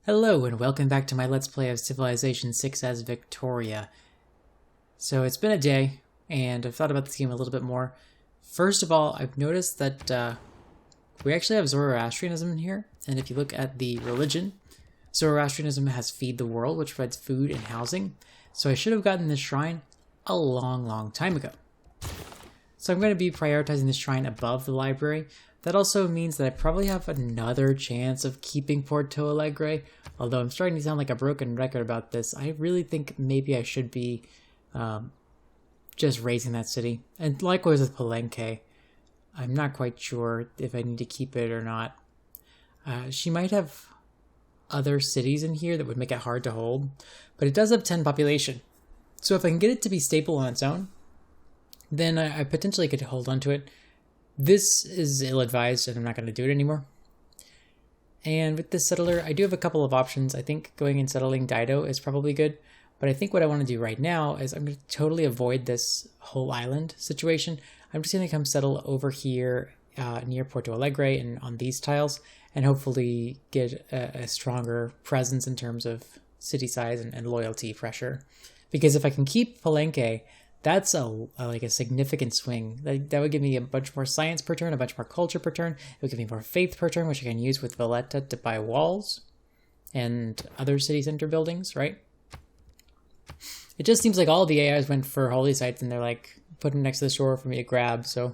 Hello and welcome back to my Let's Play of Civilization 6 as Victoria. So it's been a day, and I've thought about this game a little bit more. First of all, I've noticed that we actually have Zoroastrianism in here, and if you look at the religion, Zoroastrianism has Feed the World, which provides food and housing, so I should have gotten this shrine a long time ago. So I'm going to be prioritizing this shrine above the library. That also means that I probably have another chance of keeping Porto Alegre, although I'm starting to sound like a broken record about this. I really think maybe I should be just raising that city. And likewise with Palenque. I'm not quite sure if I need to keep it or not. She might have other cities in here that would make it hard to hold, but it does have 10 population. So if I can get it to be stable on its own, then I potentially could hold on to it. This is ill-advised, and I'm not going to do it anymore. And with this settler, I do have a couple of options. I think going and settling Dido is probably good, but I think what I want to do right now is I'm going to totally avoid this whole island situation. I'm just going to come settle over here near Porto Alegre and on these tiles, and hopefully get a stronger presence in terms of city size and loyalty pressure. Because if I can keep Palenque, that's like a significant swing. That would give me a bunch more science per turn, a bunch more culture per turn. It would give me more faith per turn, which I can use with Valletta to buy walls and other city center buildings, right? It just seems like all the AIs went for holy sites and they're like put them next to the shore for me to grab. So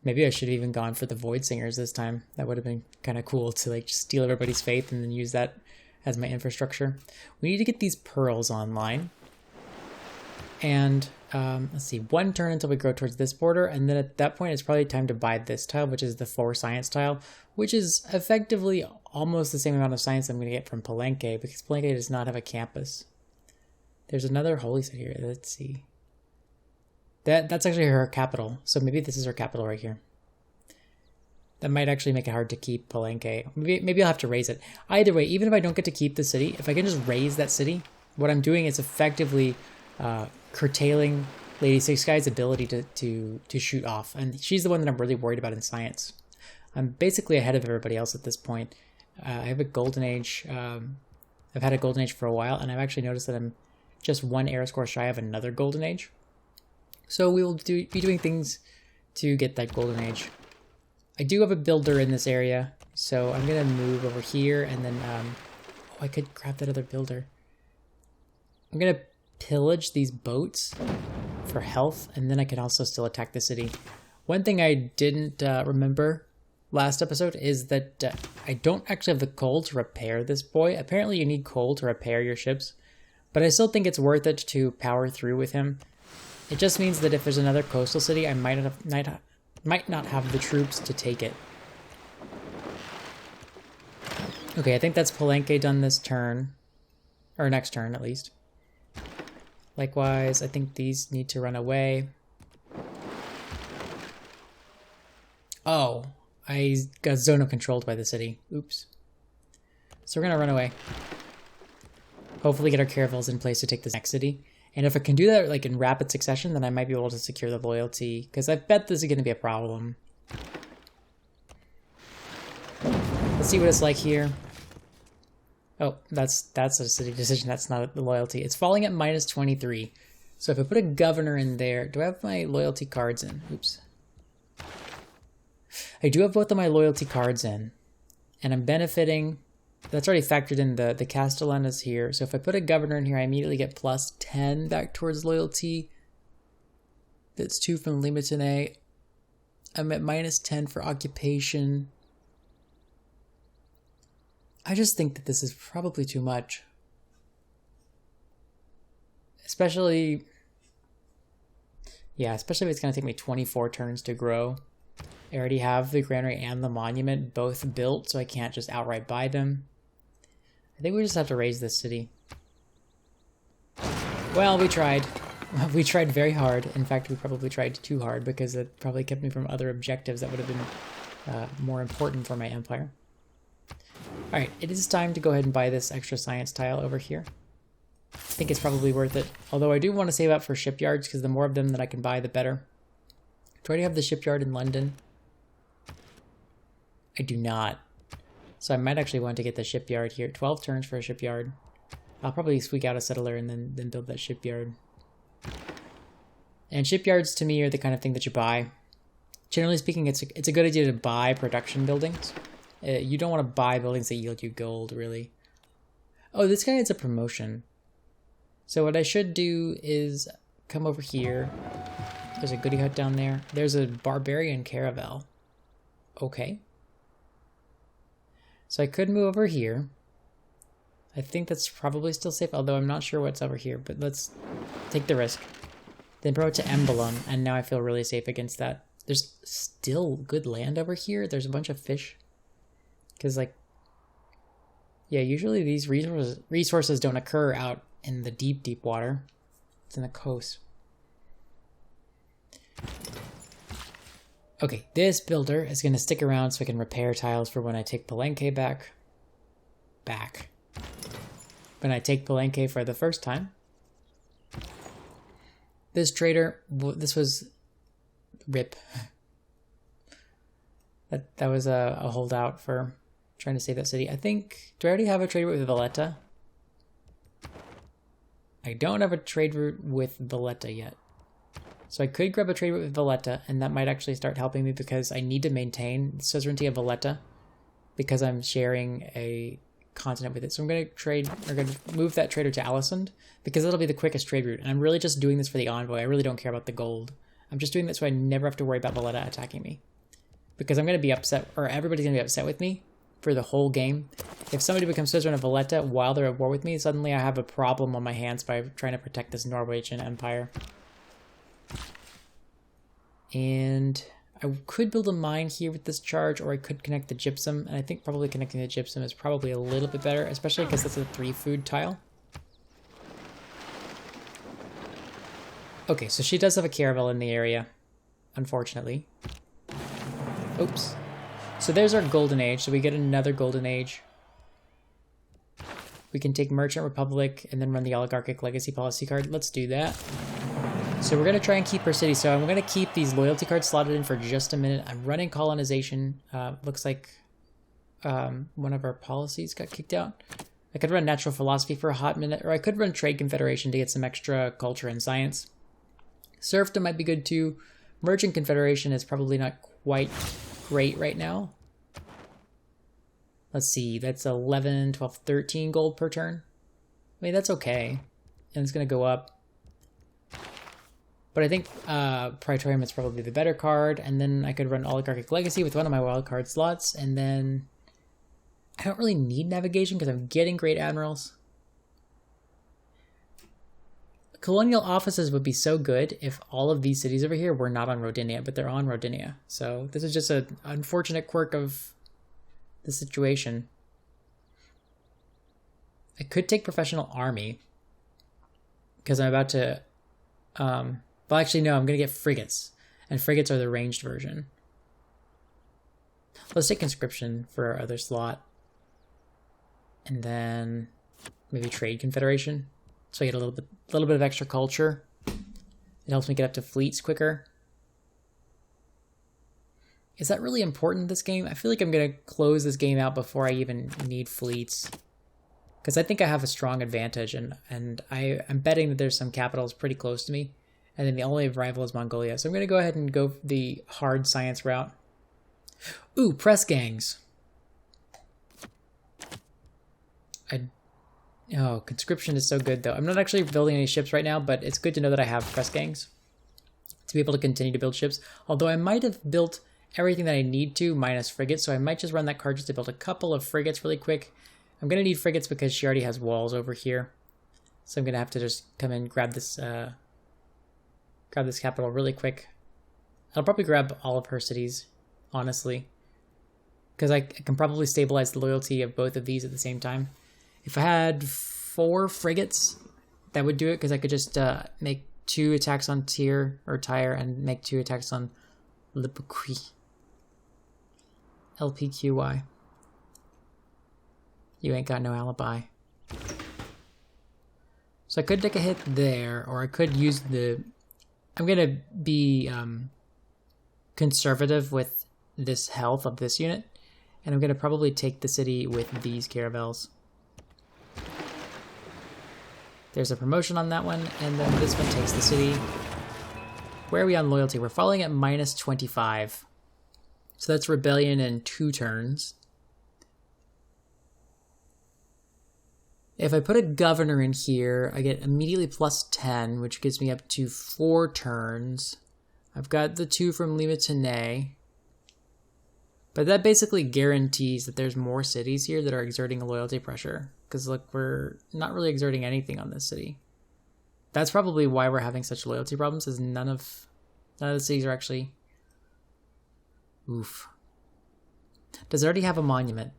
maybe I should have even gone for the Void Singers this time. That would have been kind of cool to like just steal everybody's faith and then use that as my infrastructure. We need to get these pearls online. And let's see, one turn until we grow towards this border, and then at that point it's probably time to buy this tile, which is the 4 science tile, which is effectively almost the same amount of science I'm going to get from Palenque, because Palenque does not have a campus. There's another holy site here. Let's see. That's actually her capital, so maybe this is her capital right here. That might actually make it hard to keep Palenque. Maybe I'll have to raise it. Either way, even if I don't get to keep the city, if I can just raise that city, what I'm doing is effectively curtailing Lady Six Guy's ability to shoot off, and she's the one that I'm really worried about in science. I'm basically ahead of everybody else at this point. I have a golden age. I've had a golden age for a while, and I've actually noticed that I'm just 1 era score shy of another golden age. So we will be doing things to get that golden age. I do have a builder in this area, so I'm gonna move over here, and then I could grab that other builder. I'm gonna pillage these boats for health, and then I can also still attack the city. One thing I didn't remember last episode is that I don't actually have the coal to repair this boy. Apparently you need coal to repair your ships, but I still think it's worth it to power through with him. It just means that if there's another coastal city, I might not have the troops to take it. Okay, I think that's Palenque done this turn, or next turn at least. Likewise, I think these need to run away. Oh, I got zone controlled by the city. Oops. So we're going to run away. Hopefully get our caravels in place to take this next city. And if I can do that like in rapid succession, then I might be able to secure the loyalty, because I bet this is going to be a problem. Let's see what it's like here. Oh, that's a city decision. That's not the loyalty. It's falling at minus 23. So if I put a governor in there, do I have my loyalty cards in? Oops. I do have both of my loyalty cards in, and I'm benefiting. That's already factored in. The Castellan is here. So if I put a governor in here, I immediately get plus 10 back towards loyalty. That's 2 from Limatine. I'm at minus 10 for occupation. I just think that this is probably too much. Especially if it's going to take me 24 turns to grow. I already have the granary and the monument both built, so I can't just outright buy them. I think we just have to raise this city. Well, we tried. We tried very hard. In fact, we probably tried too hard, because it probably kept me from other objectives that would have been more important for my empire. Alright, it is time to go ahead and buy this extra science tile over here. I think it's probably worth it. Although I do want to save up for shipyards, because the more of them that I can buy, the better. Do I already have the shipyard in London? I do not. So I might actually want to get the shipyard here. 12 turns for a shipyard. I'll probably squeak out a settler and then build that shipyard. And shipyards to me are the kind of thing that you buy. Generally speaking, it's a good idea to buy production buildings. You don't want to buy buildings that yield you gold, really. Oh, this guy has a promotion. So what I should do is come over here. There's a goody hut down there. There's a barbarian caravel. Okay. So I could move over here. I think that's probably still safe, although I'm not sure what's over here, but let's take the risk. Then promote to emblem, and now I feel really safe against that. There's still good land over here. There's a bunch of fish. Because, like, yeah, usually these resources don't occur out in the deep, deep water. It's in the coast. Okay, this builder is going to stick around so I can repair tiles for when I take Palenque back. When I take Palenque for the first time. This trader, this was RIP. That was a holdout for trying to save that city. I think, do I already have a trade route with Valletta? I don't have a trade route with Valletta yet. So I could grab a trade route with Valletta, and that might actually start helping me because I need to maintain the suzerainty of Valletta because I'm sharing a continent with it. So I'm going to move that trader to Alisund because that'll be the quickest trade route. And I'm really just doing this for the envoy. I really don't care about the gold. I'm just doing this so I never have to worry about Valletta attacking me. Because I'm going to be upset, or everybody's going to be upset with me for the whole game. If somebody becomes suzerain of Valletta while they're at war with me, suddenly I have a problem on my hands by trying to protect this Norwegian empire. And I could build a mine here with this charge, or I could connect the gypsum. And I think probably connecting the gypsum is probably a little bit better, especially because that's a 3 food tile. Okay, so she does have a caravel in the area, unfortunately. Oops. So there's our golden age. So we get another golden age. We can take Merchant Republic and then run the Oligarchic Legacy Policy card. Let's do that. So we're going to try and keep our city. So I'm going to keep these loyalty cards slotted in for just a minute. I'm running colonization. Looks like one of our policies got kicked out. I could run natural philosophy for a hot minute, or I could run trade confederation to get some extra culture and science. Serfdom might be good too. Merchant confederation is probably not quite great right now. Let's see, that's 11, 12, 13 gold per turn. I mean, that's okay. And it's going to go up. But I think Praetorium is probably the better card. And then I could run Oligarchic Legacy with one of my wildcard slots. And then I don't really need navigation because I'm getting great admirals. Colonial offices would be so good if all of these cities over here were not on Rodinia, but they're on Rodinia. So this is just an unfortunate quirk of the situation. I could take professional army because I'm about to... well, actually, no, I'm going to get frigates. And frigates are the ranged version. Let's take conscription for our other slot. And then maybe trade confederation. So I get a little bit of extra culture. It helps me get up to fleets quicker. Is that really important in this game? I feel like I'm going to close this game out before I even need fleets. Because I think I have a strong advantage, and I'm betting that there's some capitals pretty close to me. And then the only rival is Mongolia. So I'm going to go ahead and go the hard science route. Ooh, press gangs. Oh, conscription is so good, though. I'm not actually building any ships right now, but it's good to know that I have press gangs to be able to continue to build ships. Although I might have built everything that I need to, minus frigates, so I might just run that card just to build a couple of frigates really quick. I'm going to need frigates because she already has walls over here. So I'm going to have to just come in, grab this capital really quick. I'll probably grab all of her cities, honestly. Because I can probably stabilize the loyalty of both of these at the same time. If I had 4 frigates, that would do it, because I could just make 2 attacks on Tyre and make 2 attacks on Lipuqui. LPQY. You ain't got no alibi. So I could take a hit there, or I could use the... I'm going to be conservative with this health of this unit, And I'm going to probably take the city with these caravels. There's a promotion on that one, and then this one takes the city. Where are we on loyalty? We're falling at minus 25. So that's rebellion in 2 turns. If I put a governor in here, I get immediately plus 10, which gives me up to 4 turns. I've got the 2 from Lima Tenay. But that basically guarantees that there's more cities here that are exerting a loyalty pressure. Because look, we're not really exerting anything on this city. That's probably why we're having such loyalty problems, is none of the cities are actually... Oof. Does it already have a monument?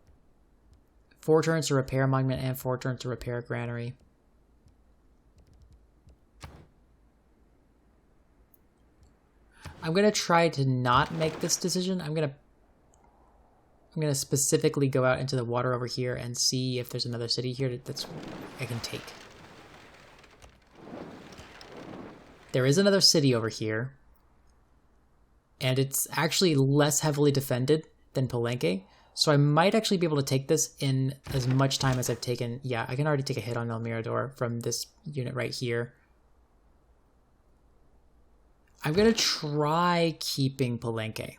4 turns to repair a monument and 4 turns to repair a granary. I'm going to try to not make this decision. I'm going to specifically go out into the water over here and see if there's another city here that's I can take. There is another city over here. And it's actually less heavily defended than Palenque. So I might actually be able to take this in as much time as I've taken. Yeah, I can already take a hit on El Mirador from this unit right here. I'm going to try keeping Palenque.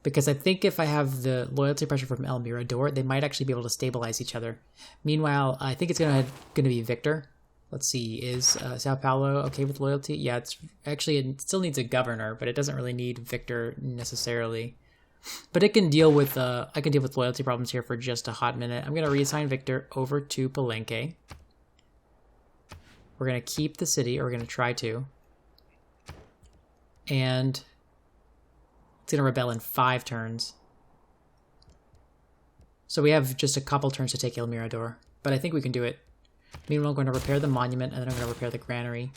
Because I think if I have the loyalty pressure from El Mirador, they might actually be able to stabilize each other. Meanwhile, I think it's going to be Victor. Let's see, is Sao Paulo okay with loyalty? Yeah, it still needs a governor, but it doesn't really need Victor necessarily. But it can deal with, I can deal with loyalty problems here for just a hot minute. I'm going to reassign Victor over to Palenque. We're going to keep the city, or we're going to try to. And it's going to rebel in 5 turns. So we have just a couple turns to take El Mirador, but I think we can do it. Meanwhile, I'm going to repair the monument, and then I'm going to repair the granary.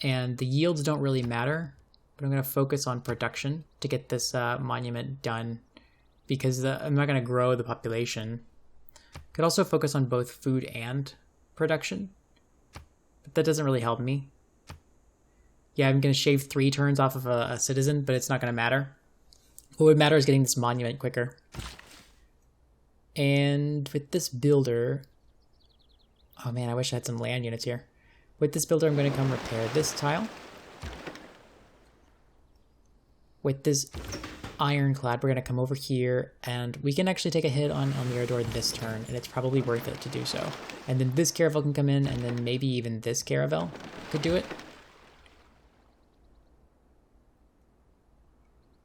And the yields don't really matter, but I'm going to focus on production to get this monument done, because I'm not going to grow the population. Could also focus on both food and production, but that doesn't really help me. Yeah, I'm going to shave 3 turns off of a citizen, but it's not going to matter. What would matter is getting this monument quicker. And with this builder... Oh man, I wish I had some land units here. With this builder, I'm going to come repair this tile. With this ironclad, we're going to come over here, and we can actually take a hit on El Mirador this turn, and it's probably worth it to do so. And then this caravel can come in, and then maybe even this caravel could do it.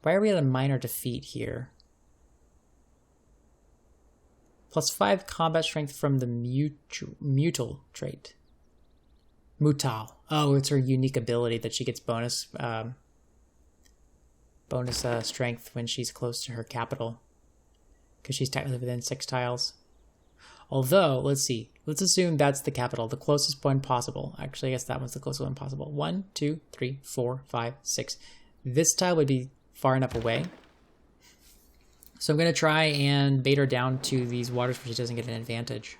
Why are we at a minor defeat here? Plus 5 combat strength from the Mutal trait. Mutal. Oh, it's her unique ability that she gets bonus strength when she's close to her capital. Because she's technically within 6 tiles. Although, let's see. Let's assume that's the capital, the closest point possible. Actually, I guess that one's the closest one possible. 1, 2, 3, 4, 5, 6. This tile would be far enough away. So I'm going to try and bait her down to these waters where she doesn't get an advantage.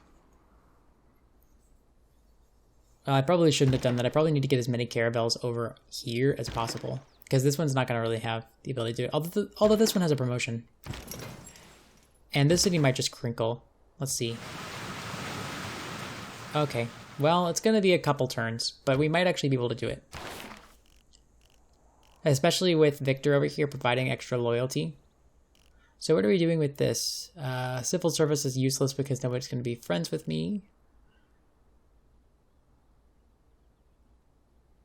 I probably shouldn't have done that. I probably need to get as many caravels over here as possible, because this one's not going to really have the ability to do it. Although this one has a promotion. And this city might just crinkle. Let's see. Okay. Well, it's going to be a couple turns, but we might actually be able to do it. Especially with Victor over here providing extra loyalty. So what are we doing with this? Civil service is useless because nobody's going to be friends with me.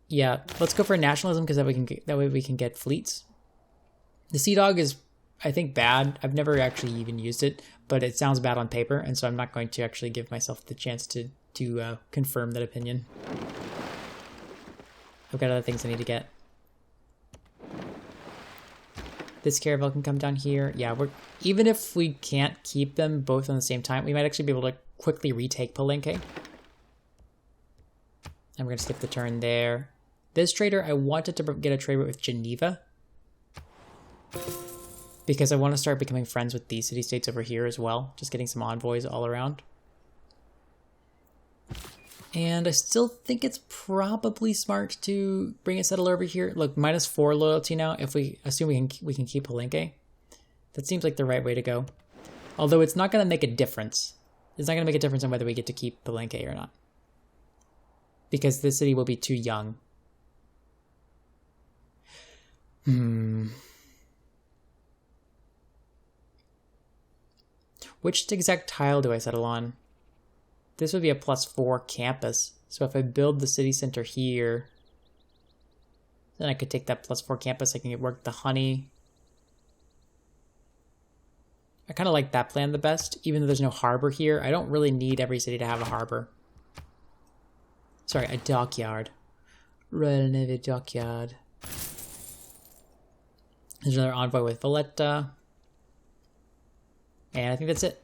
Yeah, let's go for nationalism because that way we can get fleets. The Sea Dog is, I think, bad. I've never actually even used it, but it sounds bad on paper, and so I'm not going to actually give myself the chance to confirm that opinion. I've got other things I need to get. This caravel can come down here. Yeah, even if we can't keep them both on the same time, we might actually be able to quickly retake Palenque. And we're going to skip the turn there. This trader, I wanted to get a trade with Geneva, because I want to start becoming friends with these city-states over here as well. Just getting some envoys all around. And I still think it's probably smart to bring a settler over here. Look, -4 loyalty now. If we assume we can keep Palenque, that seems like the right way to go. Although it's not going to make a difference. It's not going to make a difference on whether we get to keep Palenque or not, because this city will be too young. Which exact tile do I settle on? This would be a +4 campus. So if I build the city center here, then I could take that +4 campus. I can work the honey. I kind of like that plan the best, even though there's no harbor here. I don't really need every city to have a harbor. Sorry, a dockyard. Royal Navy Dockyard. There's another envoy with Valletta. And I think that's it.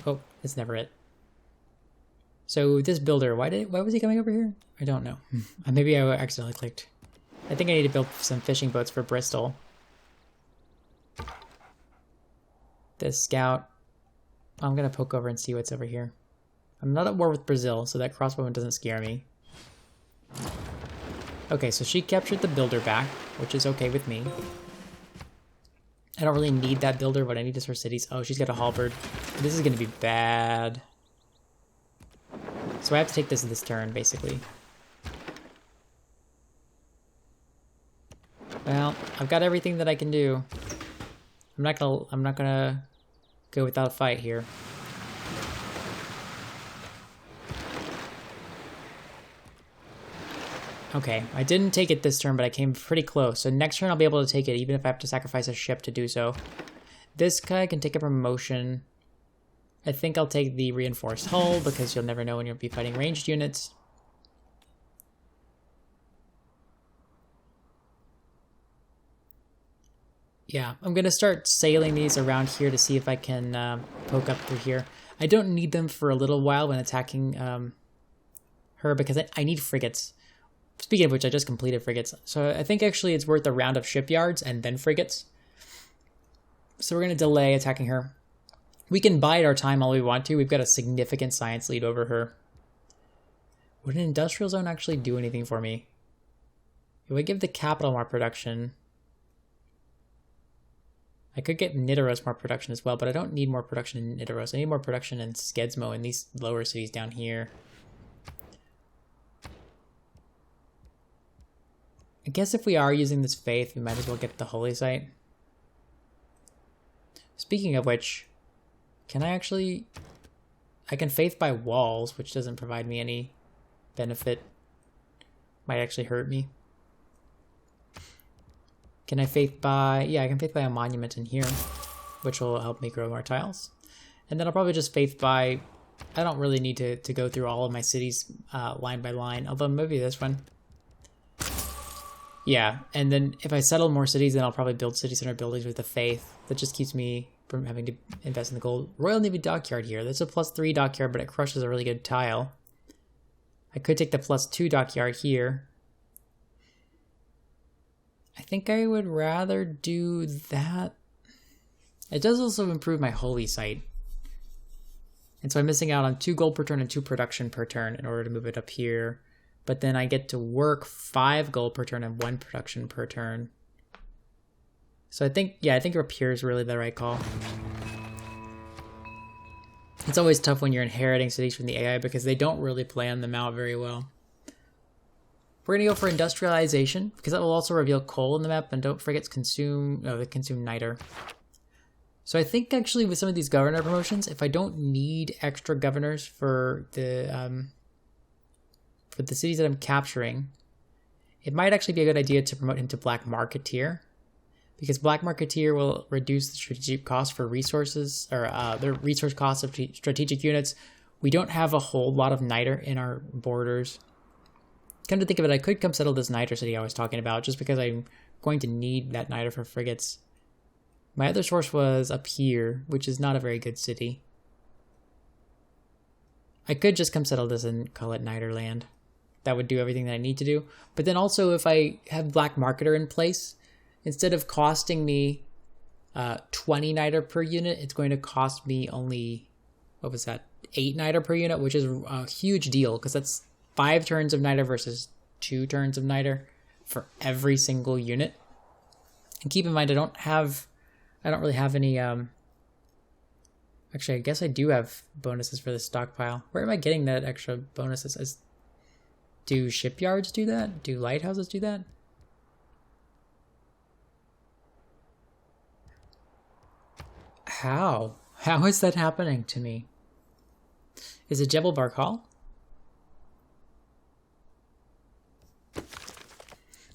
Oh, it's never it. So this builder, why was he coming over here? I don't know. Maybe I accidentally clicked. I think I need to build some fishing boats for Bristol. This scout. I'm going to poke over and see what's over here. I'm not at war with Brazil, so that crossbowman doesn't scare me. Okay, so she captured the builder back, which is okay with me. I don't really need that builder. What I need is her cities. Oh, she's got a halberd. This is going to be bad. So I have to take this turn, basically. Well, I've got everything that I can do. I'm not gonna go without a fight here. Okay, I didn't take it this turn, but I came pretty close. So next turn I'll be able to take it, even if I have to sacrifice a ship to do so. This guy can take a promotion. I think I'll take the reinforced hull, because you'll never know when you'll be fighting ranged units. Yeah, I'm going to start sailing these around here to see if I can poke up through here. I don't need them for a little while when attacking her, because I need frigates. Speaking of which, I just completed frigates. So I think actually it's worth a round of shipyards and then frigates. So we're going to delay attacking her. We can bide our time all we want to. We've got a significant science lead over her. Would an industrial zone actually do anything for me? It would give the capital more production. I could get Nidaros more production as well, but I don't need more production in Nidaros. I need more production in Skedsmo and these lower cities down here. I guess if we are using this faith, we might as well get the holy site. Speaking of which, can I actually... I can faith by walls, which doesn't provide me any benefit. Might actually hurt me. Can I faith by... Yeah, I can faith by a monument in here, which will help me grow more tiles. And then I'll probably just faith by... I don't really need to go through all of my cities line by line, although maybe this one. Yeah, and then if I settle more cities, then I'll probably build city center buildings with the faith. That just keeps me from having to invest in the gold. Royal Navy Dockyard here. That's a +3 dockyard, but it crushes a really good tile. I could take the +2 dockyard here. I think I would rather do that. It does also improve my holy site. And so I'm missing out on 2 gold per turn and 2 production per turn in order to move it up here. But then I get to work 5 gold per turn and 1 production per turn. So I think up here is really the right call. It's always tough when you're inheriting cities from the AI because they don't really plan them out very well. We're going to go for Industrialization, because that will also reveal coal in the map, and don't forget they consume niter. So I think actually with some of these governor promotions, if I don't need extra governors for the cities that I'm capturing, it might actually be a good idea to promote him to Black Marketeer, because Black Marketeer will reduce the strategic cost for resources, or the resource cost of strategic units. We don't have a whole lot of niter in our borders. Come to think of it, I could come settle this niter city I was talking about, just because I'm going to need that niter for frigates. My other source was up here, which is not a very good city. I could just come settle this and call it Niterland. That would do everything that I need to do. But then also, if I have Black Marketer in place, instead of costing me 20 niter per unit, it's going to cost me only, what was that, 8 niter per unit, which is a huge deal because that's 5 turns of niter versus 2 turns of niter for every single unit. And keep in mind, I don't really have any, actually, I guess I do have bonuses for the stockpile. Where am I getting that extra bonuses? Do shipyards do that? Do lighthouses do that? How? How is that happening to me? Is it Jebel Barkal?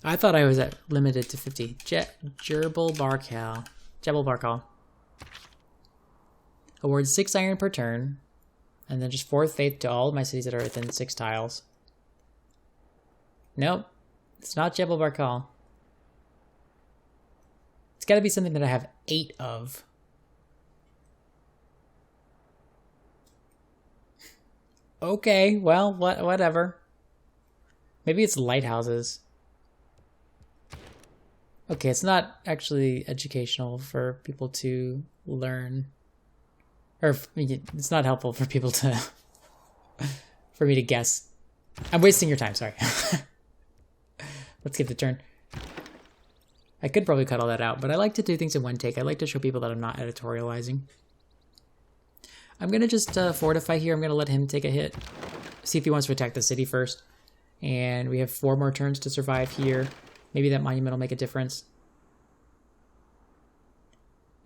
I thought I was limited to 50. Jebel Barkal. Award 6 iron per turn, and then just 4 faith to all of my cities that are within 6 tiles. Nope, it's not Jebel Barkal. It's got to be something that I have 8 of. Okay, well, whatever. Maybe it's lighthouses. Okay, it's not actually educational for people to learn. Or it's not helpful for people to... for me to guess. I'm wasting your time, sorry. Let's skip the turn. I could probably cut all that out, but I like to do things in one take. I like to show people that I'm not editorializing. I'm going to just fortify here. I'm going to let him take a hit. See if he wants to attack the city first. And we have 4 more turns to survive here. Maybe that monument will make a difference.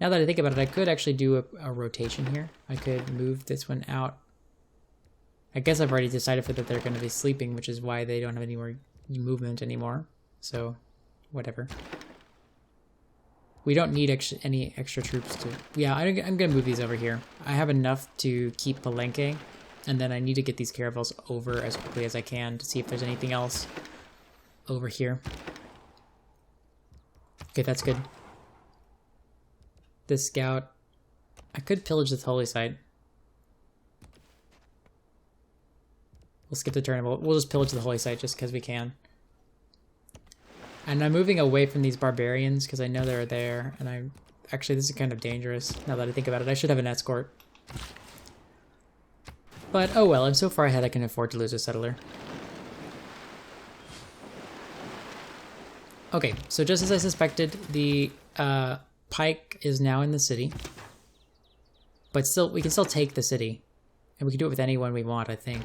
Now that I think about it, I could actually do a rotation here. I could move this one out. I guess I've already decided that they're going to be sleeping, which is why they don't have any more movement anymore. So, whatever. We don't need any extra troops to... Yeah, I'm going to move these over here. I have enough to keep Palenque, and then I need to get these caravels over as quickly as I can to see if there's anything else over here. Okay, that's good. This scout... I could pillage this holy site. We'll skip the turn. We'll just pillage the holy site just because we can. And I'm moving away from these barbarians because I know they're there. And actually, this is kind of dangerous now that I think about it. I should have an escort. But, oh well, I'm so far ahead I can afford to lose a settler. Okay, so just as I suspected, the pike is now in the city. But still, we can still take the city. And we can do it with anyone we want, I think.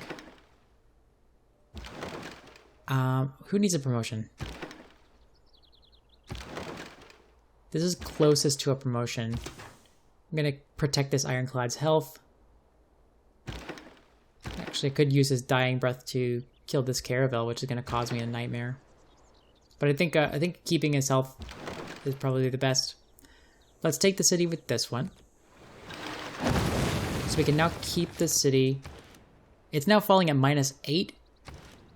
Who needs a promotion? This is closest to a promotion. I'm gonna protect this ironclad's health. Actually, I could use his dying breath to kill this caravel, which is gonna cause me a nightmare. But I think keeping his health is probably the best. Let's take the city with this one. So we can now keep the city. It's now falling at -8.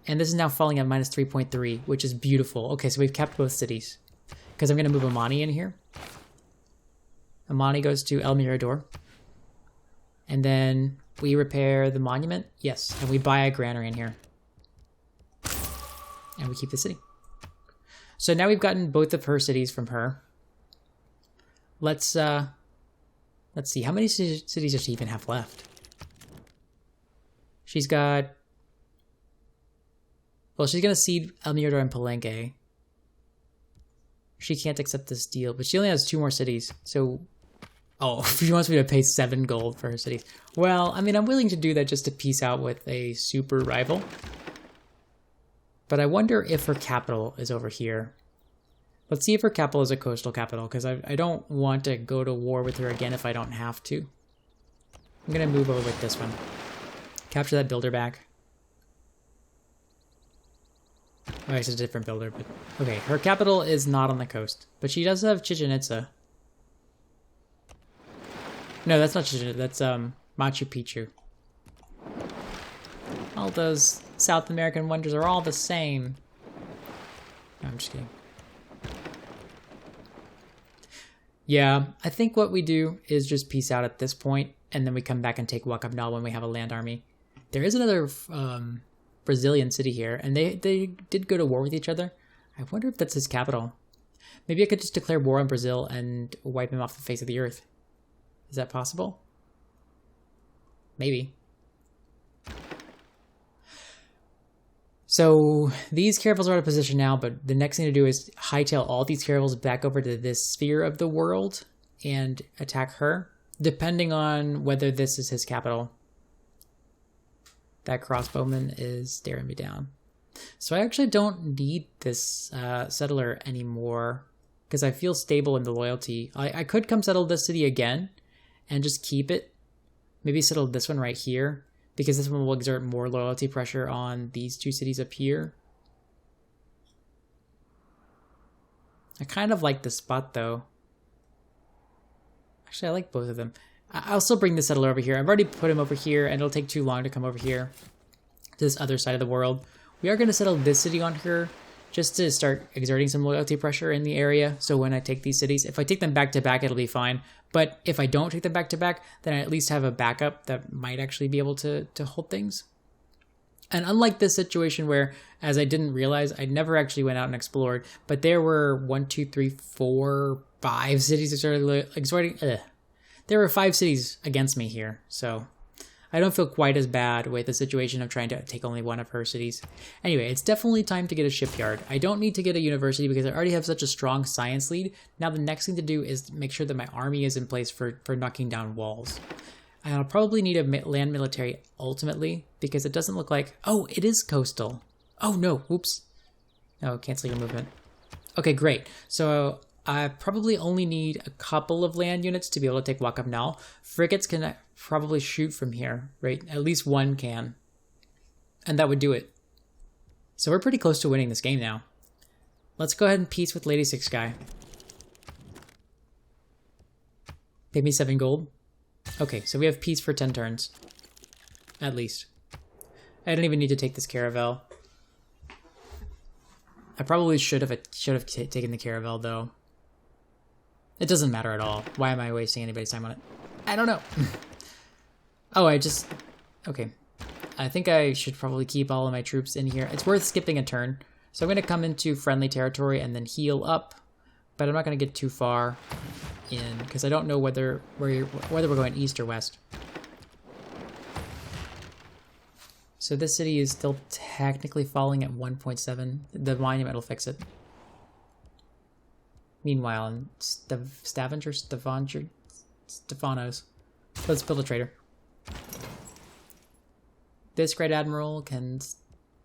And this is now falling at -3.3, which is beautiful. Okay, so we've kept both cities. Because I'm going to move Amani in here. Amani goes to El Mirador. And then we repair the monument. Yes, and we buy a granary in here. And we keep the city. So now we've gotten both of her cities from her. Let's see, how many cities does she even have left? She's got... Well, she's going to cede El Mirador and Palenque. She can't accept this deal, but she only has 2 more cities. So, oh, she wants me to pay 7 gold for her cities. Well, I mean, I'm willing to do that just to peace out with a super rival. But I wonder if her capital is over here. Let's see if her capital is a coastal capital, because I don't want to go to war with her again if I don't have to. I'm going to move over with this one. Capture that builder back. Oh, it's a different builder, but... Okay, her capital is not on the coast. But she does have Chichen Itza. No, that's not Chichen Itza. That's, Machu Picchu. All those South American wonders are all the same. No, I'm just kidding. Yeah, I think what we do is just peace out at this point, and then we come back and take Wakabnal when we have a land army. There is another... Brazilian city here, and they did go to war with each other. I wonder if that's his capital. Maybe I could just declare war on Brazil and wipe him off the face of the earth. Is that possible? Maybe. So these caravels are out of position now, but the next thing to do is hightail all these caravels back over to this sphere of the world and attack her, depending on whether this is his capital. That crossbowman is staring me down. So I actually don't need this settler anymore because I feel stable in the loyalty. I could come settle this city again and just keep it. Maybe settle this one right here, because this one will exert more loyalty pressure on these two cities up here. I kind of like this spot, though. Actually, I like both of them. I'll still bring the settler over here. I've already put him over here, and it'll take too long to come over here to this other side of the world. We are going to settle this city on here just to start exerting some loyalty pressure in the area. So when I take these cities, if I take them back to back, it'll be fine. But if I don't take them back to back, then I at least have a backup that might actually be able to hold things. And unlike this situation where, as I didn't realize, I never actually went out and explored, but there were 1, 2, 3, 4, 5 cities exerting. There were 5 cities against me here, so I don't feel quite as bad with the situation of trying to take only one of her cities. Anyway, it's definitely time to get a shipyard. I don't need to get a university because I already have such a strong science lead. Now the next thing to do is make sure that my army is in place for knocking down walls. And I'll probably need a land military ultimately because it doesn't look like... Oh, it is coastal. Oh no, whoops. No, cancel your movement. Okay, great. So I probably only need a couple of land units to be able to take Wakab Nal. Frigates can probably shoot from here, right? At least one can. And that would do it. So we're pretty close to winning this game now. Let's go ahead and peace with Lady Six Guy. Pay me 7 gold. Okay, so we have peace for 10 turns. At least. I don't even need to take this caravel. I probably should have taken the caravel, though. It doesn't matter at all. Why am I wasting anybody's time on it? I don't know. Oh, okay. I think I should probably keep all of my troops in here. It's worth skipping a turn. So I'm going to come into friendly territory and then heal up. But I'm not going to get too far in because I don't know whether we're going east or west. So this city is still technically falling at 1.7. The monument will fix it. Meanwhile, in Stefanos. Let's build a trader. This Great Admiral can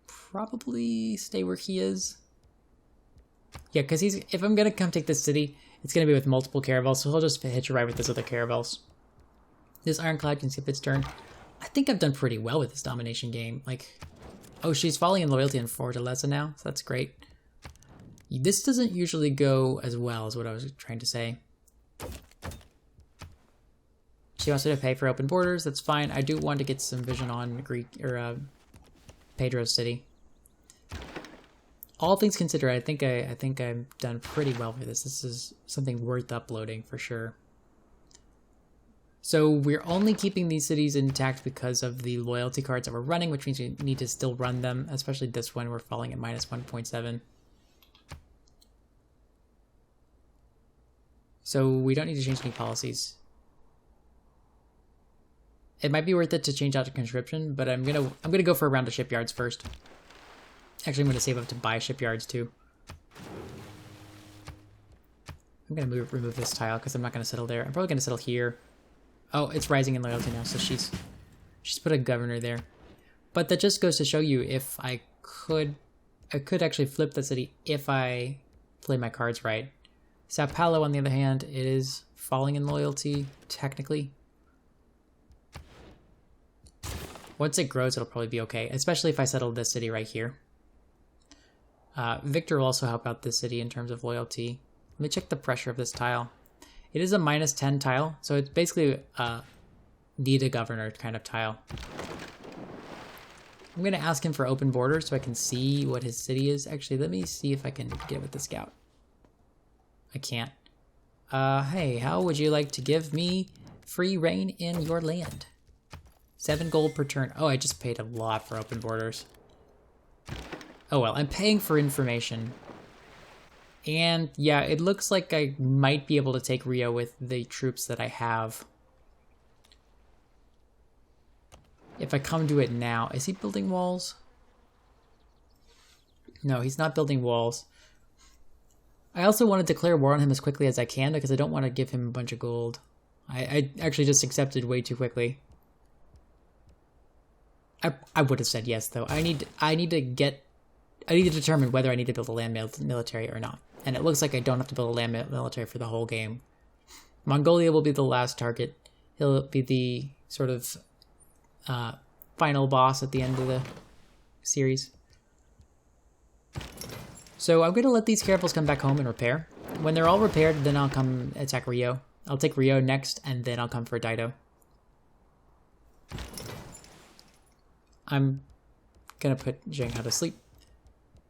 probably stay where he is. Yeah, because if I'm going to come take this city, it's going to be with multiple caravels, so he'll just hitch a ride with those other caravels. This Ironclad can skip its turn. I think I've done pretty well with this domination game. Like, oh, she's falling in loyalty in Fortaleza now, so that's great. This doesn't usually go as well as what I was trying to say. She wants me to pay for open borders. That's fine. I do want to get some vision on Greek or Pedro's city. All things considered, I think I've done pretty well with this. This is something worth uploading for sure. So we're only keeping these cities intact because of the loyalty cards that we're running, which means we need to still run them, especially this one. We're falling at minus 1.7. So we don't need to change any policies. It might be worth it to change out to conscription, but I'm gonna go for a round of shipyards first. Actually, I'm gonna save up to buy shipyards too. I'm gonna remove this tile because I'm not gonna settle there. I'm probably gonna settle here. Oh, it's rising in loyalty now, so she's put a governor there. But that just goes to show you if I could actually flip the city if I play my cards right. Sao Paulo, on the other hand, it is falling in loyalty technically. Once it grows, it'll probably be okay, especially if I settle this city right here. Victor will also help out this city in terms of loyalty. Let me check the pressure of this tile. It is a minus 10 tile, so it's basically a need a governor kind of tile. I'm going to ask him for open borders so I can see what his city is. Actually, let me see if I can get with the scout. I can't. Hey, how would you like to give me free reign in your land? 7 gold per turn. Oh, I just paid a lot for open borders. Oh well, I'm paying for information. And yeah, it looks like I might be able to take Rio with the troops that I have. If I come to it now, is he building walls? No, he's not building walls. I also want to declare war on him as quickly as I can because I don't want to give him a bunch of gold. I actually just accepted way too quickly. I would have said yes though. I need to determine whether I need to build a land military or not. And it looks like I don't have to build a land military for the whole game. Mongolia will be the last target. He'll be the sort of final boss at the end of the series. So I'm going to let these caravels come back home and repair. When they're all repaired, then I'll come attack Rio. I'll take Rio next, and then I'll come for Daito. I'm going to put Zheng Hao to sleep.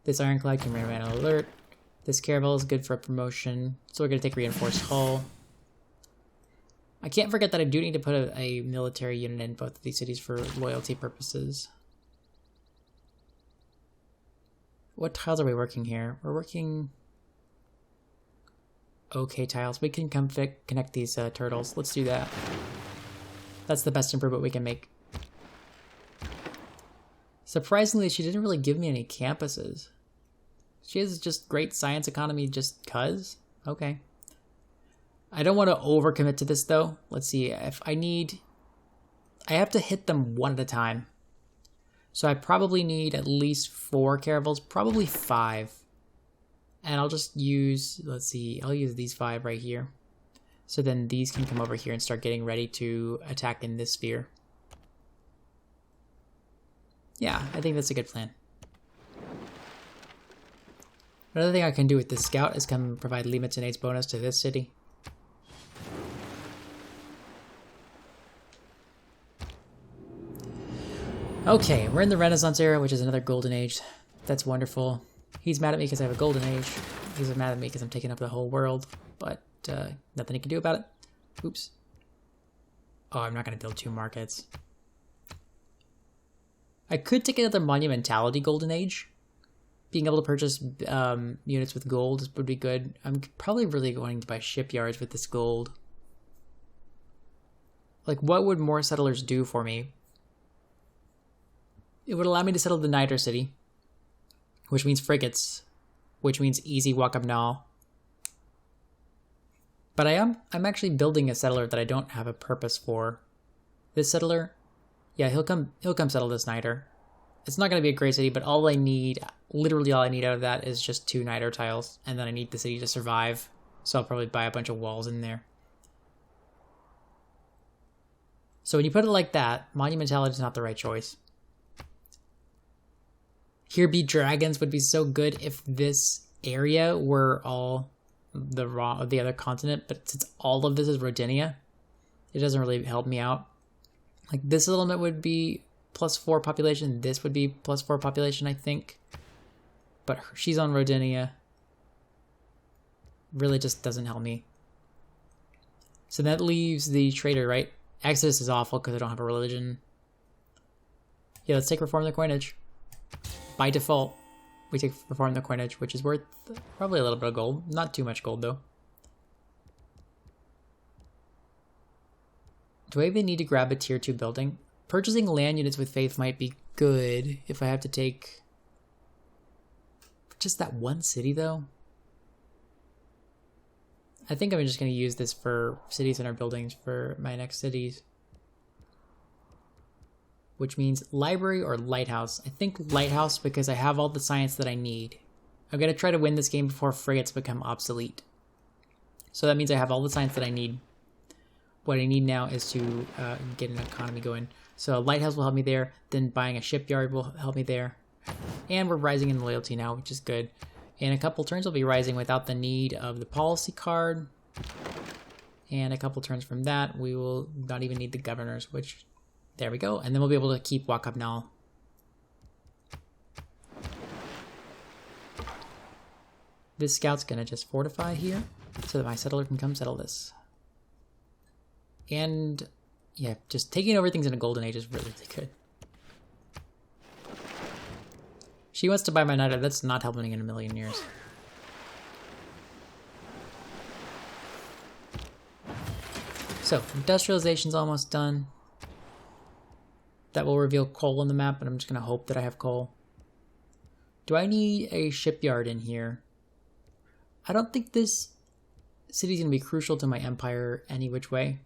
This ironclad can remain on alert. This caravel is good for a promotion, so we're going to take reinforced hull. I can't forget that I do need to put a military unit in both of these cities for loyalty purposes. What tiles are we working here? We're working okay tiles. We can connect these turtles. Let's do that. That's the best improvement we can make. Surprisingly, she didn't really give me any campuses. She has just great science economy just cuz? Okay. I don't want to overcommit to this though. Let's see, if I have to hit them one at a time. So I probably need at least 4 caravels, probably 5. And I'll just use, let's see, I'll use these 5 right here. So then these can come over here and start getting ready to attack in this sphere. Yeah, I think that's a good plan. Another thing I can do with this scout is come provide Lima Tenate's bonus to this city. Okay, we're in the Renaissance era, which is another golden age. That's wonderful. He's mad at me because I have a golden age. He's mad at me because I'm taking up the whole world, but nothing he can do about it. Oops. Oh, I'm not going to build 2 markets. I could take another monumentality golden age. Being able to purchase units with gold would be good. I'm probably really going to buy shipyards with this gold. Like, what would more settlers do for me? It would allow me to settle the Niter city, which means frigates, which means easy walk up Nal. But I'm actually building a settler that I don't have a purpose for. This settler, yeah, he'll come settle this Niter. It's not going to be a great city, but literally all I need out of that is just 2 Niter tiles, and then I need the city to survive, so I'll probably buy a bunch of walls in there. So when you put it like that, monumentality is not the right choice. Here be dragons would be so good if this area were all the other continent, but since all of this is Rodinia, it doesn't really help me out. Like, this settlement would be +4 population, this would be +4 population, I think. But she's on Rodinia. Really just doesn't help me. So that leaves the trader, right? Exodus is awful because I don't have a religion. Yeah, let's take Reform the Coinage. By default, we take Reform the Coinage, which is worth probably a little bit of gold. Not too much gold, though. Do I even need to grab a tier 2 building? Purchasing land units with faith might be good if I have to take just that one city, though. I think I'm just going to use this for city center buildings for my next cities. Which means library or lighthouse. I think lighthouse because I have all the science that I need. I'm going to try to win this game before frigates become obsolete. So that means I have all the science that I need. What I need now is to get an economy going. So lighthouse will help me there. Then buying a shipyard will help me there. And we're rising in loyalty now, which is good. In a couple turns, I'll be rising without the need of the policy card. And a couple turns from that, we will not even need the governors, which... There we go. And then we'll be able to keep Walk Up Nal. This scout's going to just fortify here so that my settler can come settle this. And yeah, just taking over things in a golden age is really, really good. She wants to buy my Niter. That's not happening in a million years. So, industrialization's almost done. That will reveal coal on the map, and I'm just going to hope that I have coal. Do I need a shipyard in here? I don't think this city's going to be crucial to my empire any which way.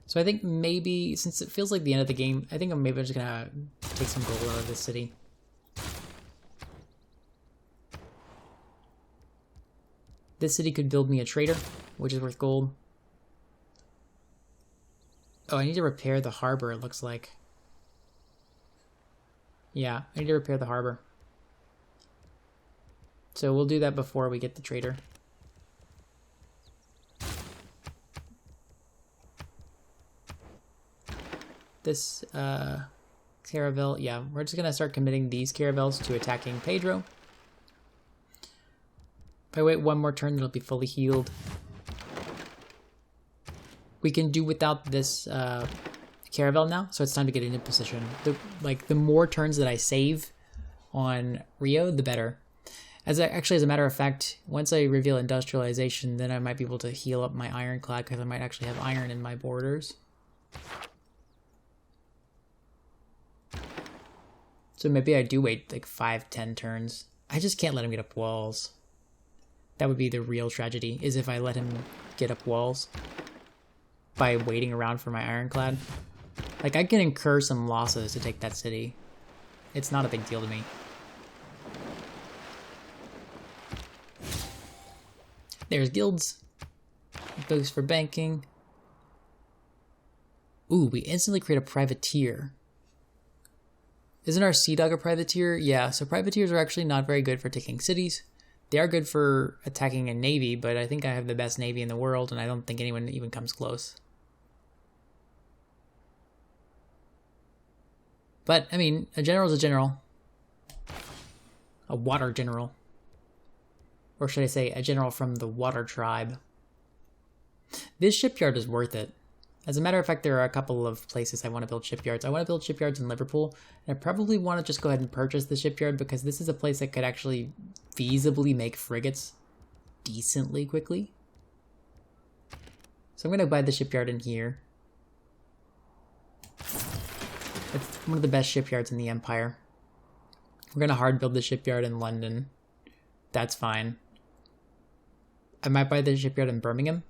So I think maybe, since it feels like the end of the game, I think maybe I'm just going to take some gold out of this city. This city could build me a trader, which is worth gold. Oh, I need to repair the harbor, it looks like. Yeah, I need to repair the harbor. So we'll do that before we get the trader. This caravel, yeah, we're just gonna start committing these caravels to attacking Pedro. If I wait one more turn, it'll be fully healed. We can do without this caravel now, so it's time to get into position. The more turns that I save on Rio, the better. As a matter of fact, once I reveal Industrialization, then I might be able to heal up my ironclad because I might actually have iron in my borders. So maybe I do wait like 5-10 turns. I just can't let him get up walls. That would be the real tragedy, is if I let him get up walls by waiting around for my ironclad. Like, I can incur some losses to take that city. It's not a big deal to me. There's guilds. Goes for banking. Ooh, we instantly create a privateer. Isn't our Sea Dog a privateer? Yeah, so privateers are actually not very good for taking cities. They are good for attacking a navy, but I think I have the best navy in the world, and I don't think anyone even comes close. But, I mean, a general's a general. A water general. Or should I say, a general from the water tribe. This shipyard is worth it. As a matter of fact, there are a couple of places I want to build shipyards. I want to build shipyards in Liverpool, and I probably want to just go ahead and purchase the shipyard because this is a place that could actually feasibly make frigates decently quickly. So I'm going to buy the shipyard in here. It's one of the best shipyards in the Empire. We're going to hard build the shipyard in London. That's fine. I might buy the shipyard in Birmingham.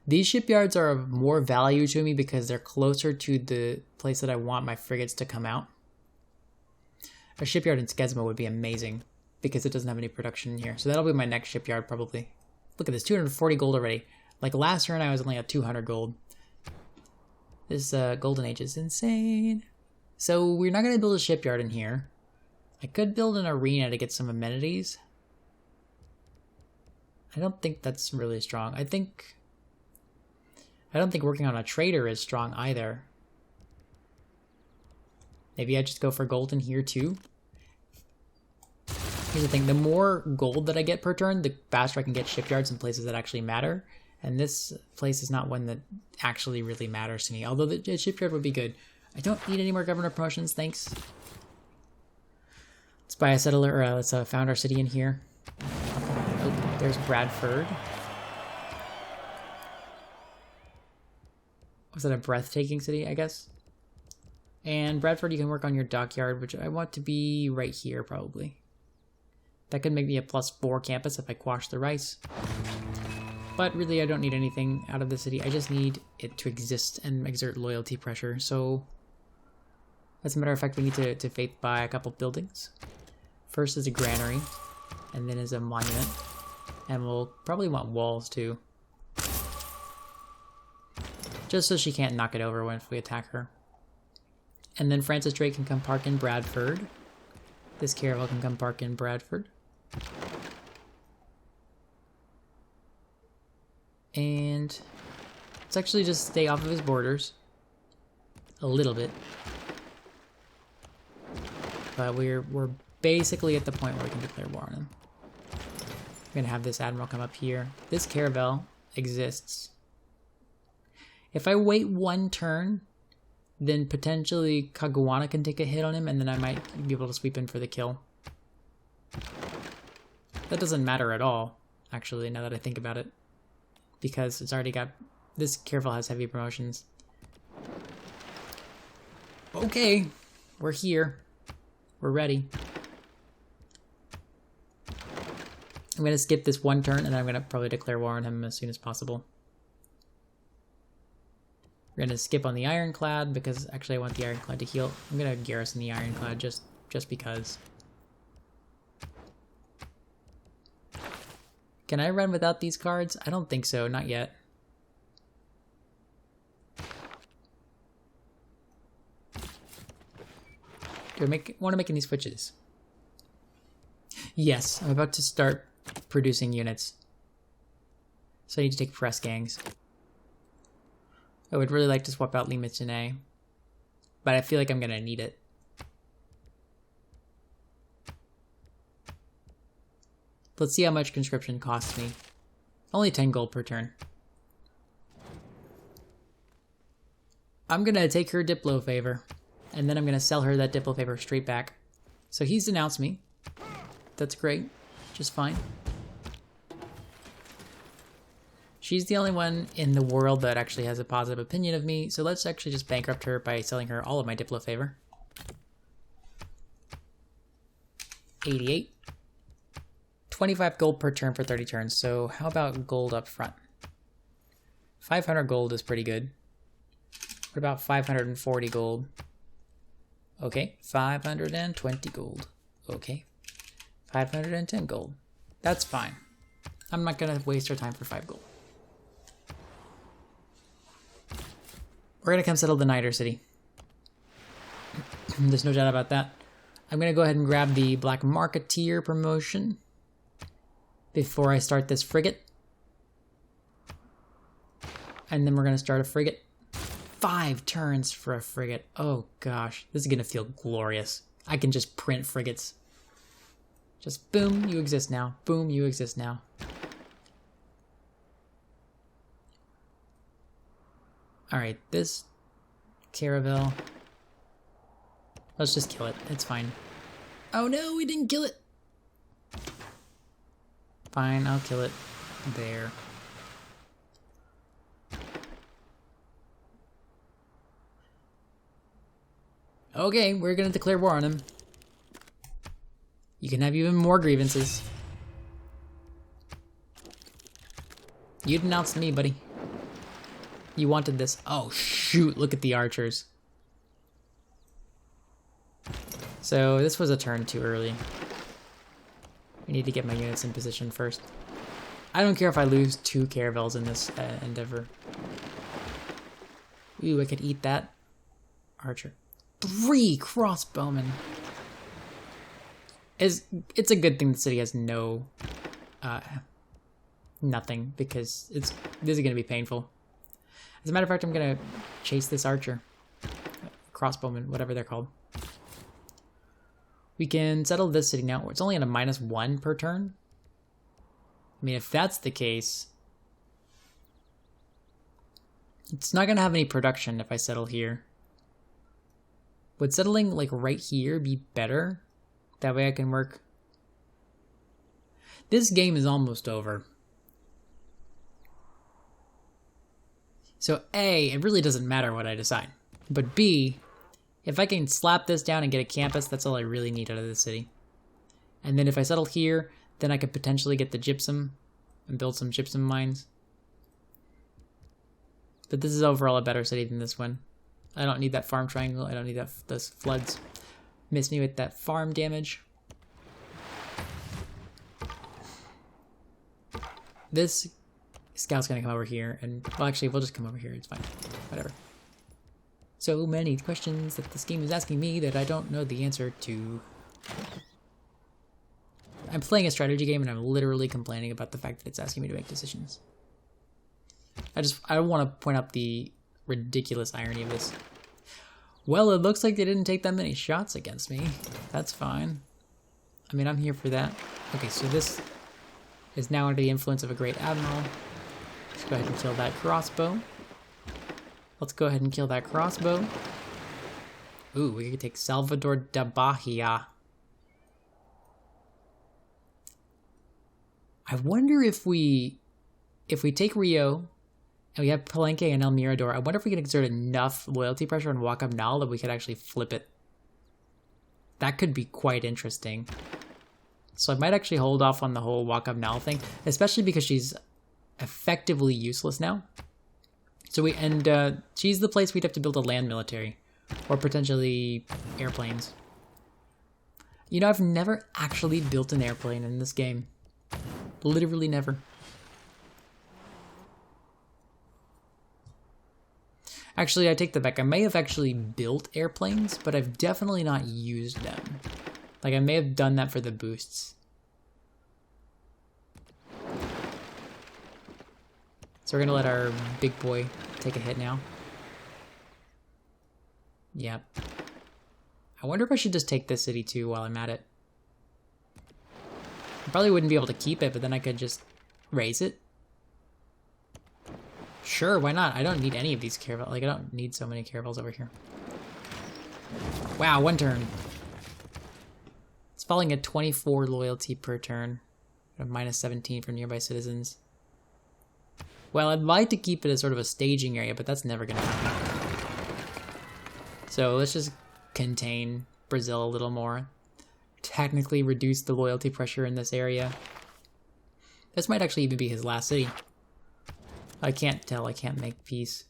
These shipyards are of more value to me because they're closer to the place that I want my frigates to come out. A shipyard in Skezmo would be amazing because it doesn't have any production in here. So that'll be my next shipyard probably. Look at this, 240 gold already. Like last turn I was only at 200 gold. This golden age is insane. So we're not going to build a shipyard in here. I could build an arena to get some amenities. I don't think that's really strong. I don't think working on a trader is strong either. Maybe I just go for gold in here too. Here's the thing, the more gold that I get per turn, the faster I can get shipyards in places that actually matter. And this place is not one that actually really matters to me, although the shipyard would be good. I don't need any more governor promotions, thanks. Let's buy a settler, or let's found our city in here. Oh, there's Bradford. Was that a breathtaking city, I guess? And Bradford, you can work on your dockyard, which I want to be right here, probably. That could make me a +4 campus if I quash the rice. But really, I don't need anything out of the city. I just need it to exist and exert loyalty pressure. So, as a matter of fact, we need to faith buy a couple buildings. First is a granary, and then is a monument. And we'll probably want walls, too. Just so she can't knock it over if we attack her. And then Francis Drake can come park in Bradford. This caravel can come park in Bradford. And let's actually just stay off of his borders. A little bit. But we're basically at the point where we can declare war on him. We're gonna have this admiral come up here. This caravel exists. If I wait one turn, then potentially Caguana can take a hit on him, and then I might be able to sweep in for the kill. That doesn't matter at all, actually, now that I think about it. Because it's already got... This caravel has heavy promotions. Okay, we're here. We're ready. I'm going to skip this one turn, and then I'm going to probably declare war on him as soon as possible. We're going to skip on the Ironclad, because actually I want the Ironclad to heal. I'm going to garrison the Ironclad just because. Can I run without these cards? I don't think so, not yet. Do I want to make any switches? Yes, I'm about to start producing units. So I need to take press gangs. I would really like to swap out Limousinais, but I feel like I'm going to need it. Let's see how much conscription costs me. Only 10 gold per turn. I'm going to take her Diplo favor, and then I'm going to sell her that Diplo favor straight back. So he's denounced me. That's great. Just fine. She's the only one in the world that actually has a positive opinion of me, so let's actually just bankrupt her by selling her all of my Diplo favor. 88. 25 gold per turn for 30 turns, so how about gold up front? 500 gold is pretty good. What about 540 gold? Okay, 520 gold. Okay, 510 gold. That's fine. I'm not gonna waste our time for 5 gold. We're gonna come settle the Niter City. There's no doubt about that. I'm gonna go ahead and grab the Black Marketeer promotion before I start this frigate. And then we're gonna start a frigate. 5 turns for a frigate. Oh gosh, this is gonna feel glorious. I can just print frigates. Just boom, you exist now. Boom, you exist now. Alright, this caravel. Let's just kill it. It's fine. Oh no, we didn't kill it. Fine, I'll kill it. There. Okay, we're gonna declare war on him. You can have even more grievances. You denounced me, buddy. You wanted this. Oh shoot, look at the archers. So this was a turn too early. I need to get my units in position first. I don't care if I lose 2 caravels in this endeavor. Ooh, I could eat that. Archer. 3 crossbowmen. It's a good thing the city has no nothing, because this is gonna be painful. As a matter of fact, I'm gonna chase this archer. Crossbowman, whatever they're called. We can settle this city now. It's only at a -1 per turn. I mean, if that's the case, it's not gonna have any production if I settle here. Would settling like right here be better? That way I can work. This game is almost over. So A, it really doesn't matter what I decide. But B, if I can slap this down and get a campus, that's all I really need out of the city. And then if I settle here, then I could potentially get the gypsum and build some gypsum mines. But this is overall a better city than this one. I don't need that farm triangle. I don't need those floods. Miss me with that farm damage. This scout's gonna come over here, and well, actually, we'll just come over here. It's fine. Whatever. So many questions that this game is asking me that I don't know the answer to. I'm playing a strategy game, and I'm literally complaining about the fact that it's asking me to make decisions. I want to point out the ridiculous irony of this. Well, it looks like they didn't take that many shots against me. That's fine. I mean, I'm here for that. Okay, so this is now under the influence of a great admiral. Let's go ahead and kill that crossbow. Let's go ahead and kill that crossbow. Ooh, we could take Salvador da Bahia. I wonder if we take Rio and we have Palenque and El Mirador, I wonder if we can exert enough loyalty pressure on Huacamnal that we could actually flip it. That could be quite interesting. So I might actually hold off on the whole walk up now thing, especially because she's effectively useless now. So she's the place we'd have to build a land military, or potentially airplanes. You know, I've never actually built an airplane in this game. Literally never. Actually, I take that back. I may have actually built airplanes, but I've definitely not used them. Like, I may have done that for the boosts. So we're gonna let our big boy take a hit now. Yep. I wonder if I should just take this city too while I'm at it. I probably wouldn't be able to keep it, but then I could just raise it. Sure, why not? I don't need any of these caravels. Like, I don't need so many caravels over here. Wow, 1 turn. It's falling at 24 loyalty per turn. Minus 17 for nearby citizens. Well, I'd like to keep it as sort of a staging area, but that's never going to happen. So let's just contain Brazil a little more. Technically reduce the loyalty pressure in this area. This might actually even be his last city. I can't tell. I can't make peace.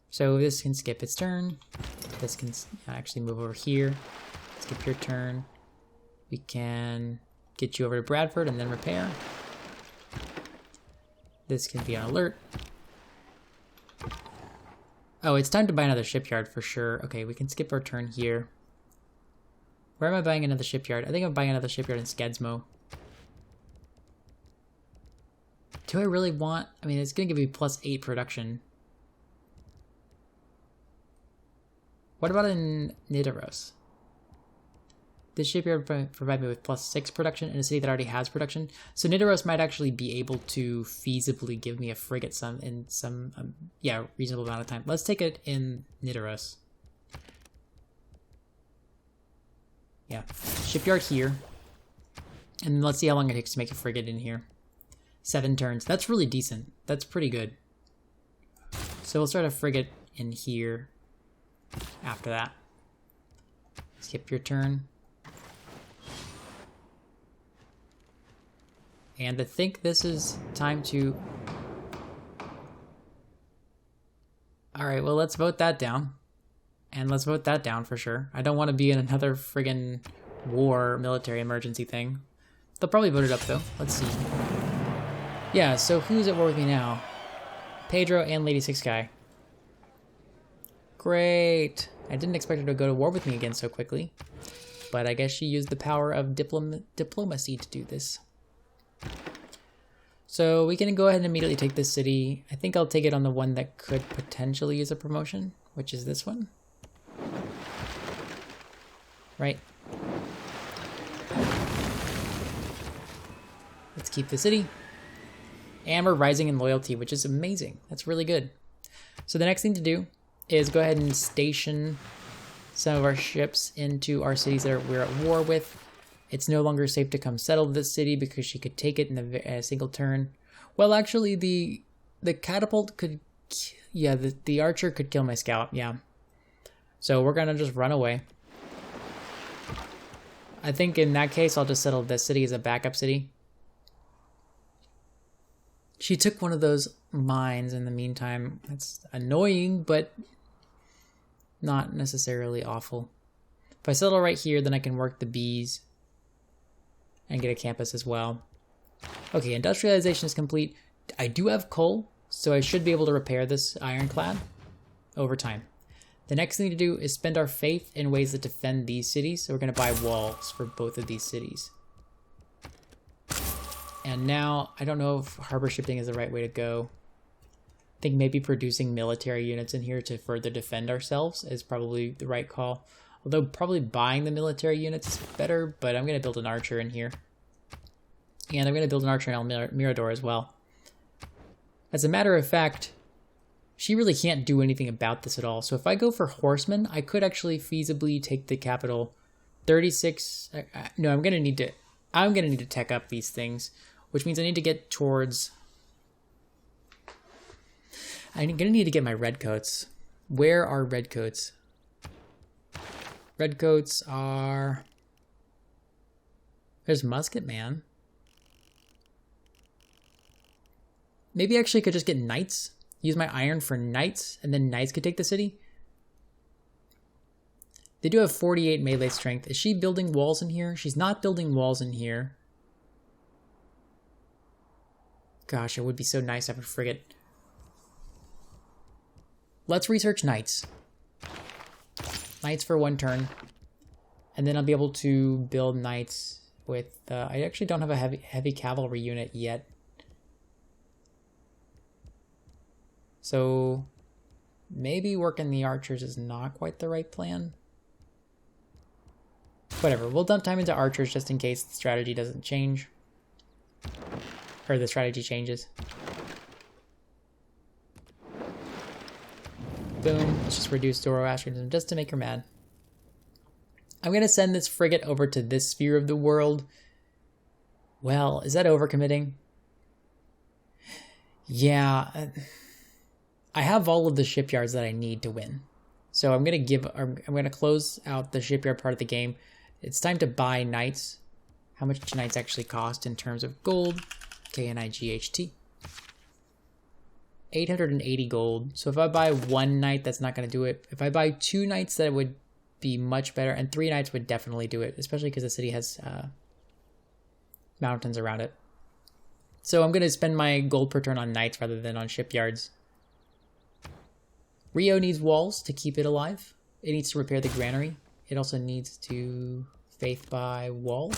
So this can skip its turn. This can actually move over here. Skip your turn. We can get you over to Bradford and then repair. This can be on alert. Oh, it's time to buy another shipyard for sure. Okay, we can skip our turn here. Where am I buying another shipyard? I think I'm buying another shipyard in Skedsmo. Do I really want... I mean, it's going to give me +8 production. What about in Nidaros? This shipyard provide me with +6 production in a city that already has production. So Nidaros might actually be able to feasibly give me a frigate in some reasonable amount of time. Let's take it in Nidaros. Yeah, shipyard here. And let's see how long it takes to make a frigate in here. 7 turns. That's really decent. That's pretty good. So we'll start a frigate in here after that. Skip your turn. And I think this is time to... Alright, well, let's vote that down. And let's vote that down for sure. I don't want to be in another friggin' war military emergency thing. They'll probably vote it up though. Let's see. Yeah, so who's at war with me now? Pedro and Lady Six Guy. Great. I didn't expect her to go to war with me again so quickly. But I guess she used the power of diplomacy to do this. So we can go ahead and immediately take this city. I think I'll take it on the one that could potentially use a promotion, which is this one. Right. Let's keep the city. And we're rising in loyalty, which is amazing. That's really good. So the next thing to do is go ahead and station some of our ships into our cities that we're at war with. It's no longer safe to come settle this city because she could take it in a single turn. Well, actually, the catapult could... Yeah, the archer could kill my scout, yeah. So we're going to just run away. I think in that case, I'll just settle this city as a backup city. She took one of those mines in the meantime. That's annoying, but not necessarily awful. If I settle right here, then I can work the bees and get a campus as well. Okay, industrialization is complete. I do have coal, so I should be able to repair this ironclad over time. The next thing to do is spend our faith in ways that defend these cities. So we're going to buy walls for both of these cities. And now, I don't know if harbor shipping is the right way to go. I think maybe producing military units in here to further defend ourselves is probably the right call. Although probably buying the military units is better, but I'm going to build an archer in here. And I'm going to build an archer in El Mirador as well. As a matter of fact, she really can't do anything about this at all. So if I go for horsemen, I could actually feasibly take the capital. 36... No, I'm going to need to tech up these things, which means I need to get towards... I'm going to need to get my redcoats. Where are redcoats? Redcoats are... There's Musket Man. Maybe actually I could just get knights. Use my iron for knights, and then knights could take the city. They do have 48 melee strength. Is she building walls in here? She's not building walls in here. Gosh, it would be so nice to have a frigate. Let's research knights. Knights for 1 turn. And then I'll be able to build knights with... I actually don't have a heavy cavalry unit yet. So maybe working the archers is not quite the right plan. Whatever, we'll dump time into archers just in case the strategy doesn't change. Or the strategy changes. Boom, let's just reduce Zoroastrianism just to make her mad. I'm going to send this frigate over to this sphere of the world. Well, is that overcommitting? Yeah, I have all of the shipyards that I need to win. So I'm going to close out the shipyard part of the game. It's time to buy knights. How much do knights actually cost in terms of gold? KNIGHT. 880 gold. So if I buy 1 knight, that's not going to do it. If I buy 2 knights, that would be much better. And 3 knights would definitely do it, especially because the city has mountains around it. So I'm going to spend my gold per turn on knights rather than on shipyards. Rio needs walls to keep it alive. It needs to repair the granary. It also needs to faith by walls.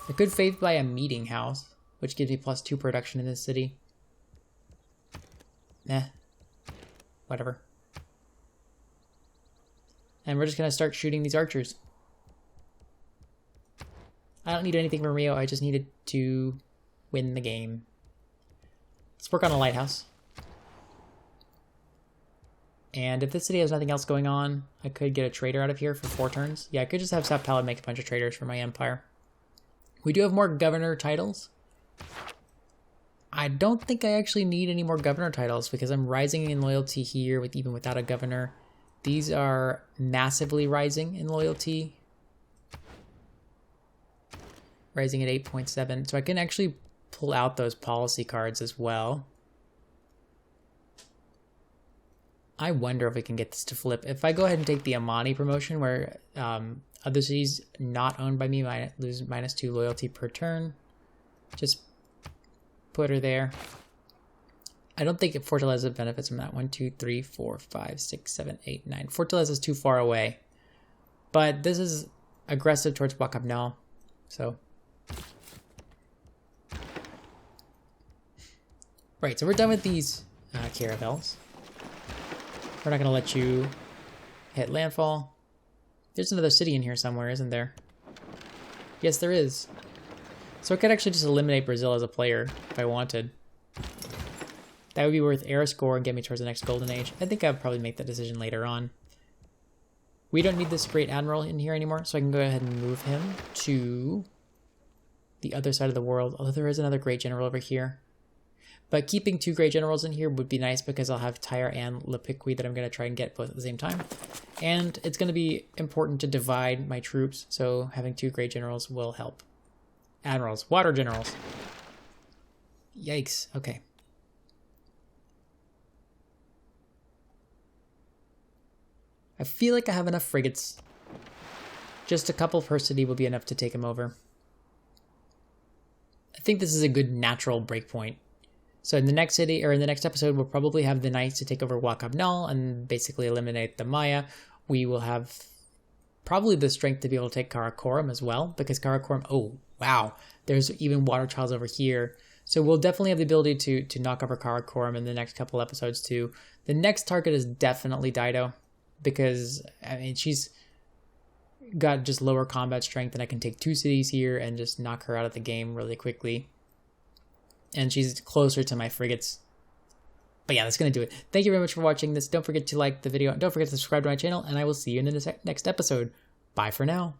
I could faith by a meeting house, which gives me +2 production in this city. Whatever. And we're just going to start shooting these archers. I don't need anything from Rio, I just needed to win the game. Let's work on a lighthouse. And if this city has nothing else going on, I could get a trader out of here for 4 turns. Yeah, I could just have Saptala make a bunch of traders for my empire. We do have more governor titles. I don't think I actually need any more governor titles because I'm rising in loyalty here even without a governor. These are massively rising in loyalty. Rising at 8.7. So I can actually pull out those policy cards as well. I wonder if we can get this to flip. If I go ahead and take the Amani promotion where other cities not owned by me lose -2 loyalty per turn. Just put her there. I don't think Fortaleza benefits from that. 1, 2, 3, 4, 5, 6, 7, 8, 9. Fortaleza is too far away. But this is aggressive towards Wakabnal. So. Right, so we're done with these caravels. We're not going to let you hit landfall. There's another city in here somewhere, isn't there? Yes, there is. So I could actually just eliminate Brazil as a player if I wanted. That would be worth era score and get me towards the next golden age. I think I would probably make that decision later on. We don't need this great admiral in here anymore, so I can go ahead and move him to the other side of the world. Although there is another great general over here. But keeping 2 great generals in here would be nice because I'll have Tyre and Lepiqui that I'm going to try and get both at the same time. And it's going to be important to divide my troops, so having 2 great generals will help. Admirals. Water generals. Yikes. Okay. I feel like I have enough frigates. Just a couple per city will be enough to take him over. I think this is a good natural breakpoint. So in the next city, or in the next episode, we'll probably have the knights to take over Wakabnal and basically eliminate the Maya. We will have probably the strength to be able to take Karakoram as well, because Karakoram, oh, wow, there's even water trials over here. So we'll definitely have the ability to knock over Karakoram in the next couple episodes too. The next target is definitely Dido, because, I mean, she's got just lower combat strength, and I can take 2 cities here and just knock her out of the game really quickly. And she's closer to my frigates. But yeah, that's going to do it. Thank you very much for watching this. Don't forget to like the video. And don't forget to subscribe to my channel. And I will see you in the next episode. Bye for now.